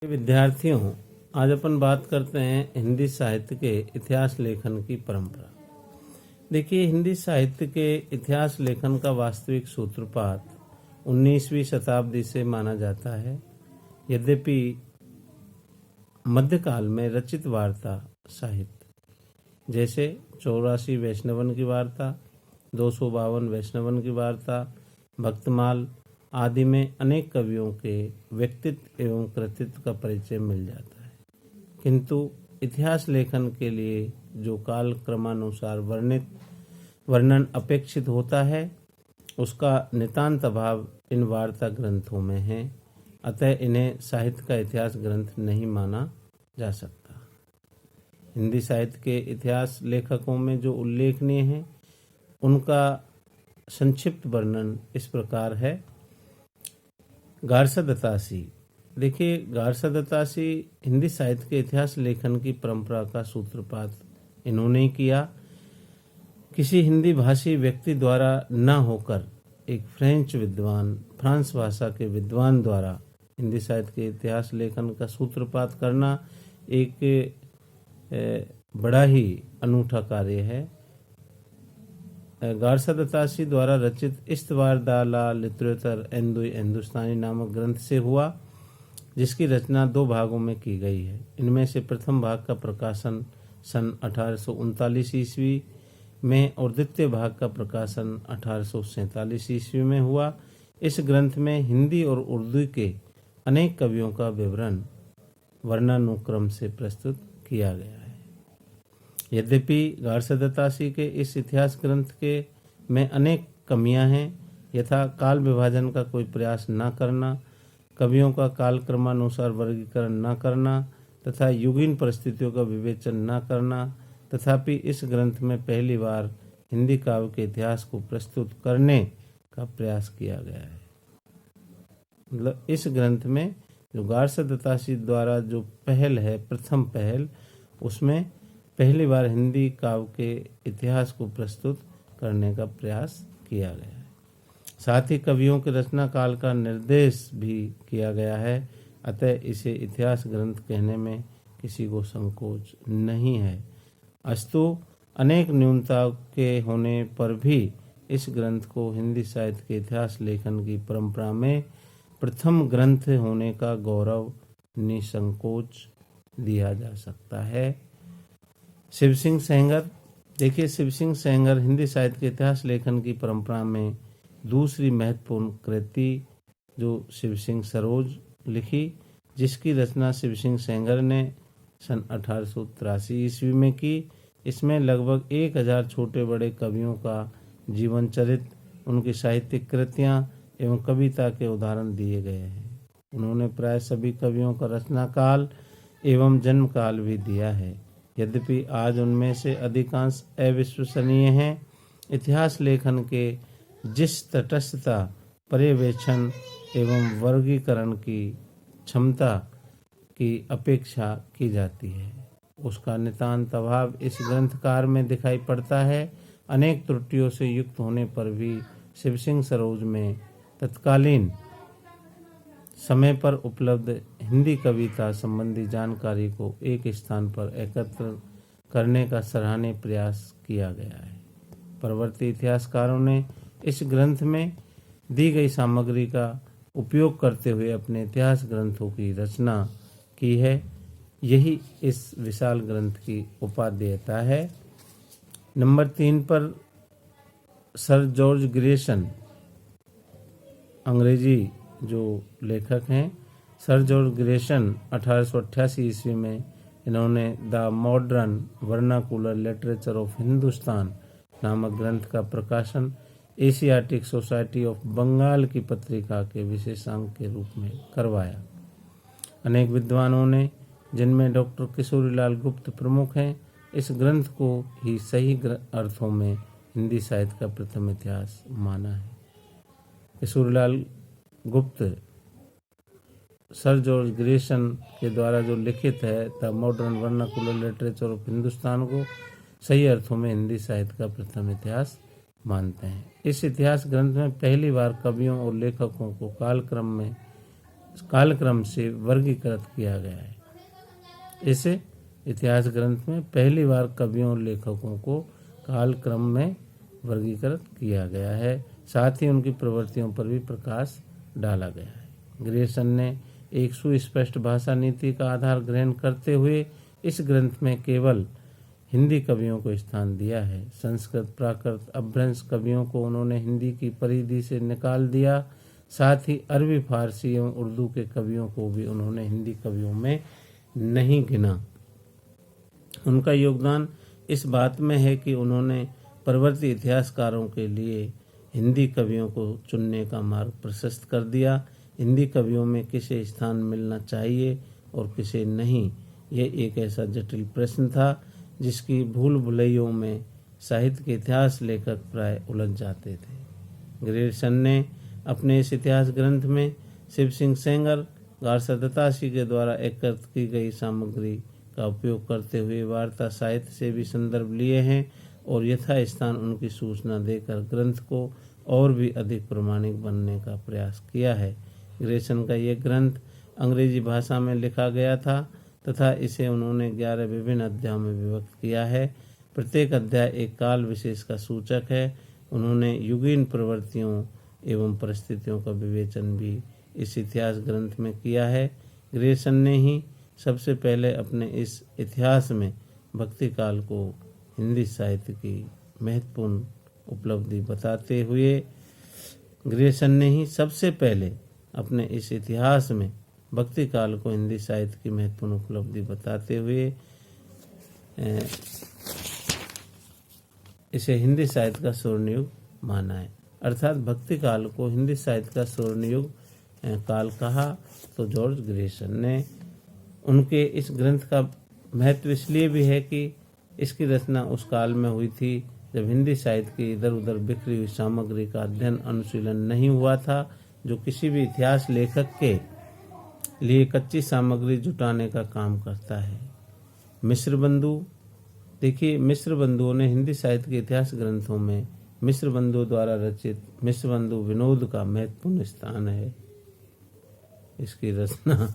विद्यार्थियों, आज अपन बात करते हैं हिंदी साहित्य के इतिहास लेखन की परंपरा। देखिए, हिंदी साहित्य के इतिहास लेखन का वास्तविक सूत्रपात 19वीं शताब्दी से माना जाता है। यद्यपि मध्यकाल में रचित वार्ता साहित्य जैसे 84 वैष्णवन की वार्ता, 252 वैष्णवन की वार्ता, भक्तमाल आदि में अनेक कवियों के व्यक्तित्व एवं कृतित्व का परिचय मिल जाता है, किंतु इतिहास लेखन के लिए जो काल क्रमानुसार वर्णन अपेक्षित होता है, उसका नितांत अभाव इन वार्ता ग्रंथों में है। अतः इन्हें साहित्य का इतिहास ग्रंथ नहीं माना जा सकता। हिंदी साहित्य के इतिहास लेखकों में जो उल्लेखनीय हैं, उनका संक्षिप्त वर्णन इस प्रकार है। गारसा दत्तासी। देखिए, गारसा दत्तासी हिंदी साहित्य के इतिहास लेखन की परंपरा का सूत्रपात इन्होंने किया। किसी हिंदी भाषी व्यक्ति द्वारा न होकर एक फ्रेंच विद्वान, फ्रांस भाषा के विद्वान द्वारा हिंदी साहित्य के इतिहास लेखन का सूत्रपात करना एक बड़ा ही अनूठा कार्य है। गारसा दत्तासी द्वारा रचित इस्तवार दा ला लिटरेचर हिंदुस्तानी नामक ग्रंथ से हुआ, जिसकी रचना 2 भागों में की गई है। इनमें से प्रथम भाग का प्रकाशन सन 1839 ईस्वी में और द्वितीय भाग का प्रकाशन 1847 ईस्वी में हुआ। इस ग्रंथ में हिंदी और उर्दू के अनेक कवियों का विवरण वर्णानुक्रम से प्रस्तुत किया गया है। यद्यपि गारसा दत्तासी के इस इतिहास ग्रंथ के में अनेक कमियां हैं, यथा काल विभाजन का कोई प्रयास न करना, कवियों का काल क्रमानुसार वर्गीकरण न करना तथा युगीन परिस्थितियों का विवेचन न करना। तथापि इस ग्रंथ में पहली बार हिंदी काव्य के इतिहास को प्रस्तुत करने का प्रयास किया गया है। मतलब इस ग्रंथ में जो गारसा दत्तासी द्वारा जो पहल है, प्रथम पहल, उसमें पहली बार हिंदी काव्य के इतिहास को प्रस्तुत करने का प्रयास किया गया है। साथ ही कवियों के रचना काल का निर्देश भी किया गया है। अतः इसे इतिहास ग्रंथ कहने में किसी को संकोच नहीं है। अस्तु अनेक न्यूनता के होने पर भी इस ग्रंथ को हिंदी साहित्य के इतिहास लेखन की परंपरा में प्रथम ग्रंथ होने का गौरव निसंकोच दिया जा सकता है। शिव सिंह सेंगर। देखिए, शिव सिंह सेंगर हिंदी साहित्य के इतिहास लेखन की परंपरा में दूसरी महत्वपूर्ण कृति जो शिव सिंह सरोज लिखी, जिसकी रचना शिव सिंह सेंगर ने सन 1883 ईस्वी में की। इसमें लगभग 1000 छोटे बड़े कवियों का जीवन चरित्र, उनकी साहित्यिक कृतियाँ एवं कविता के उदाहरण दिए गए हैं। उन्होंने प्राय सभी कवियों का रचना काल एवं जन्म काल भी दिया है। यद्यपि आज उनमें से अधिकांश अविश्वसनीय हैं। इतिहास लेखन के जिस तटस्थता, पर्यवेक्षण एवं वर्गीकरण की क्षमता की अपेक्षा की जाती है, उसका नितांत अभाव इस ग्रंथकार में दिखाई पड़ता है। अनेक त्रुटियों से युक्त होने पर भी शिव सिंह सरोज में तत्कालीन समय पर उपलब्ध हिंदी कविता संबंधी जानकारी को एक स्थान पर एकत्र करने का सराहनीय प्रयास किया गया है। परवर्ती इतिहासकारों ने इस ग्रंथ में दी गई सामग्री का उपयोग करते हुए अपने इतिहास ग्रंथों की रचना की है। यही इस विशाल ग्रंथ की उपादेयता है। नंबर 3 पर सर जॉर्ज ग्रेसन, अंग्रेजी जो लेखक हैं। सर जॉर्ज ग्रेसन 1888 ईस्वी में इन्होंने the modern vernacular literature of Hindustan नामक ग्रंथ का प्रकाशन एशियाटिक सोसाइटी ऑफ बंगाल की पत्रिका के विशेषांक के रूप में करवाया। अनेक विद्वानों ने, जिनमें डॉक्टर किशोरीलाल गुप्त प्रमुख हैं, इस ग्रंथ को ही सही अर्थों में हिंदी साहित्य का प्रथम इतिहास माना है। किशोरीलाल गुप्त सर जॉर्ज ग्रेसन के द्वारा जो लिखित है the modern vernacular literature of Hindustan को सही अर्थों में हिंदी साहित्य का प्रथम इतिहास मानते हैं। इस इतिहास ग्रंथ में पहली बार कवियों और लेखकों को कालक्रम में कालक्रम से वर्गीकृत किया गया है। इसे इतिहास ग्रंथ में पहली बार कवियों और लेखकों को कालक्रम में वर्गीकृत किया गया है। साथ ही उनकी प्रवृत्तियों पर भी प्रकाश डाला गया है। ग्रेसन ने एक सुस्पष्ट भाषा नीति का आधार ग्रहण करते हुए इस ग्रंथ में केवल हिंदी कवियों को स्थान दिया है। संस्कृत, प्राकृत, अपभ्रंश कवियों को उन्होंने हिंदी की परिधि से निकाल दिया। साथ ही अरबी, फारसी एवं उर्दू के कवियों को भी उन्होंने हिंदी कवियों में नहीं गिना। उनका योगदान इस बात में है कि उन्होंने परवर्ती इतिहासकारों के लिए हिंदी कवियों को चुनने का मार्ग प्रशस्त कर दिया। हिंदी कवियों में किसे स्थान मिलना चाहिए और किसे नहीं, यह एक ऐसा जटिल प्रश्न था जिसकी भूल भुलैयों में साहित्य के इतिहास लेखक प्राय उलझ जाते थे। ग्रेसन ने अपने इस इतिहास ग्रंथ में शिव सिंह सेंगर, गारसा दत्तासी के द्वारा एकत्र की गई सामग्री का उपयोग करते हुए वार्ता साहित्य से भी संदर्भ लिए हैं और यथा स्थान उनकी सूचना देकर ग्रंथ को और भी अधिक प्रमाणिक बनने का प्रयास किया है। ग्रेसन का यह ग्रंथ अंग्रेजी भाषा में लिखा गया था तथा इसे उन्होंने 11 विभिन्न अध्यायों में विभक्त किया है। प्रत्येक अध्याय एक काल विशेष का सूचक है। उन्होंने युगीन प्रवृत्तियों एवं परिस्थितियों का विवेचन भी इस इतिहास ग्रंथ में किया है। ग्रेसन ने ही सबसे पहले अपने इस इतिहास में भक्ति काल को हिंदी साहित्य की महत्वपूर्ण उपलब्धि बताते हुए ग्रेसन ने ही सबसे पहले अपने इस इतिहास में भक्ति काल को हिंदी साहित्य की महत्वपूर्ण उपलब्धि बताते हुए इसे हिंदी साहित्य का स्वर्ण युग माना है। अर्थात भक्ति काल को हिंदी साहित्य का स्वर्ण युग काल कहा। तो जॉर्ज ग्रेसन ने उनके इस ग्रंथ का महत्व इसलिए भी है कि इसकी रचना उस काल में हुई थी जब हिंदी साहित्य की इधर उधर बिखरी हुई सामग्री का अध्ययन अनुशीलन नहीं हुआ था, जो किसी भी इतिहास लेखक के लिए कच्ची सामग्री जुटाने का काम करता है। मिश्र बंधु, देखिए मिश्र बंधुओं ने हिंदी साहित्य के इतिहास ग्रंथों में मिश्र बंधुओं द्वारा रचित मिश्र बंधु विनोद का महत्वपूर्ण स्थान है। इसकी रचना